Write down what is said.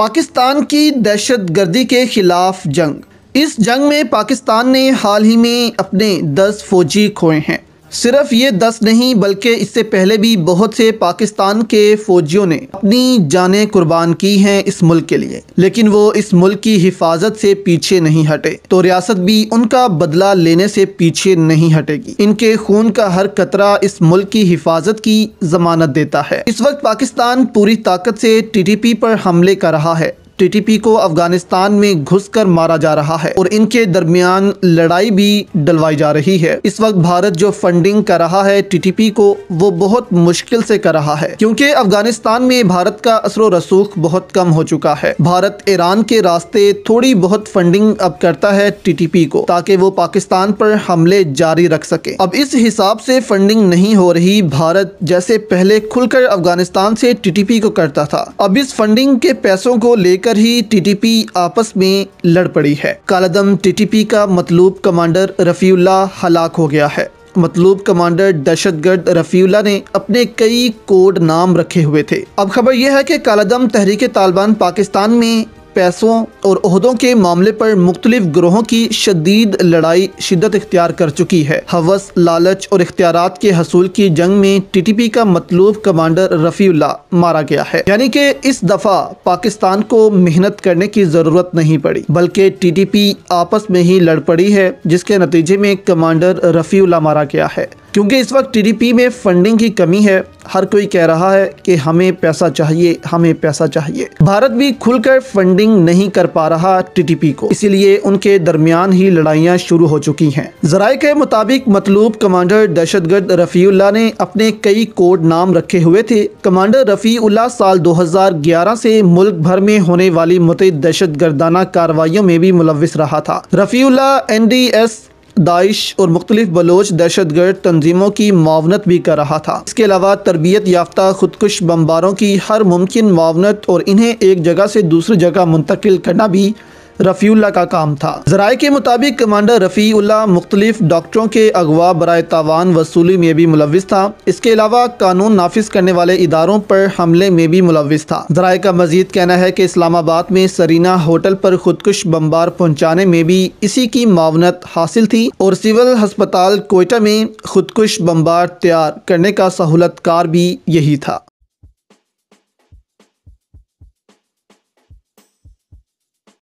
پاکستان کی دہشت گردی کے خلاف جنگ۔ اس جنگ میں پاکستان نے حال ہی میں اپنے 10 فوجی کھوئے ہیں۔ صرف یہ 10 نہیں بلکہ اس سے پہلے بھی بہت سے پاکستان کے فوجیوں نے اپنی جانیں قربان کی ہیں اس ملک کے لیے، لیکن وہ اس ملک کی حفاظت سے پیچھے نہیں ہٹے، تو ریاست بھی ان کا بدلہ لینے سے پیچھے نہیں ہٹے گی۔ ان کے خون کا ہر قطرہ اس ملک کی حفاظت کی ضمانت دیتا ہے۔ اس وقت پاکستان پوری طاقت سے TTP پر حملے کر رہا ہے۔ TTP کو افغانستان میں گھس کر مارا جا رہا ہے اور ان کے درمیان لڑائی بھی ڈلوائی جا رہی ہے۔ اس وقت بھارت جو فنڈنگ کر رہا ہے TTP کو، وہ بہت مشکل سے کر رہا ہے، کیونکہ افغانستان میں بھارت کا اثر و رسوخ بہت کم ہو چکا ہے۔ بھارت ایران کے راستے تھوڑی بہت فنڈنگ اب کرتا ہے TTP کو، تاکہ وہ پاکستان پر حملے جاری رکھ سکے۔ اب اس حساب سے فنڈنگ نہیں ہو رہی۔ بھارت جیسے پہلے کھل کر افغانستان سے TTP کو کرتا تھا، اب اس فنڈنگ کے پیسوں کو لے کر ہی TTP آپس میں لڑ پڑی ہے۔ کالعدم TTP کا مطلوب کمانڈر رفیع اللہ ہلاک ہو گیا ہے۔ مطلوب کمانڈر دہشت گرد رفیع اللہ نے اپنے کئی کوڈ نام رکھے ہوئے تھے۔ اب خبر یہ ہے کہ کالعدم تحریک طالبان پاکستان میں پیسوں اور عہدوں کے معاملے پر مختلف گروہوں کی شدید لڑائی شدت اختیار کر چکی ہے۔ ہوس، لالچ اور اختیارات کے حصول کی جنگ میں TTP کا مطلوب کمانڈر رفیع اللہ مارا گیا ہے، یعنی کہ اس دفعہ پاکستان کو محنت کرنے کی ضرورت نہیں پڑی، بلکہ TTP آپس میں ہی لڑ پڑی ہے، جس کے نتیجے میں کمانڈر رفیع اللہ مارا گیا ہے۔ کیونکہ اس وقت TTP میں فنڈنگ کی کمی ہے، ہر کوئی کہہ رہا ہے کہ ہمیں پیسہ چاہیے، ہمیں پیسہ چاہیے۔ بھارت بھی کھل کر فنڈنگ نہیں کر پا رہا TTP کو، اسی لیے ان کے درمیان ہی لڑائیاں شروع ہو چکی ہیں۔ ذرائع کے مطابق مطلوب کمانڈر دہشت گرد رفیع اللہ نے اپنے کئی کوڈ نام رکھے ہوئے تھے۔ کمانڈر رفیع اللہ سال 2011 سے ملک بھر میں ہونے والی متعدد دہشت گردانہ کارروائیوں میں بھی ملوث رہا تھا۔ رفیع اللہ NDS، داعش اور مختلف بلوچ دہشت گرد تنظیموں کی معاونت بھی کر رہا تھا۔ اس کے علاوہ تربیت یافتہ خودکش بمباروں کی ہر ممکن معاونت اور انہیں ایک جگہ سے دوسری جگہ منتقل کرنا بھی رفیع اللہ کا کام تھا۔ ذرائع کے مطابق کمانڈر رفیع اللہ مختلف ڈاکٹروں کے اغوا برائے تاوان وصولی میں بھی ملوث تھا۔ اس کے علاوہ قانون نافذ کرنے والے اداروں پر حملے میں بھی ملوث تھا۔ ذرائع کا مزید کہنا ہے کہ اسلام آباد میں سرینا ہوٹل پر خودکش بمبار پہنچانے میں بھی اسی کی معاونت حاصل تھی اور سول ہسپتال کوئٹہ میں خودکش بمبار تیار کرنے کا سہولت کار بھی یہی تھا۔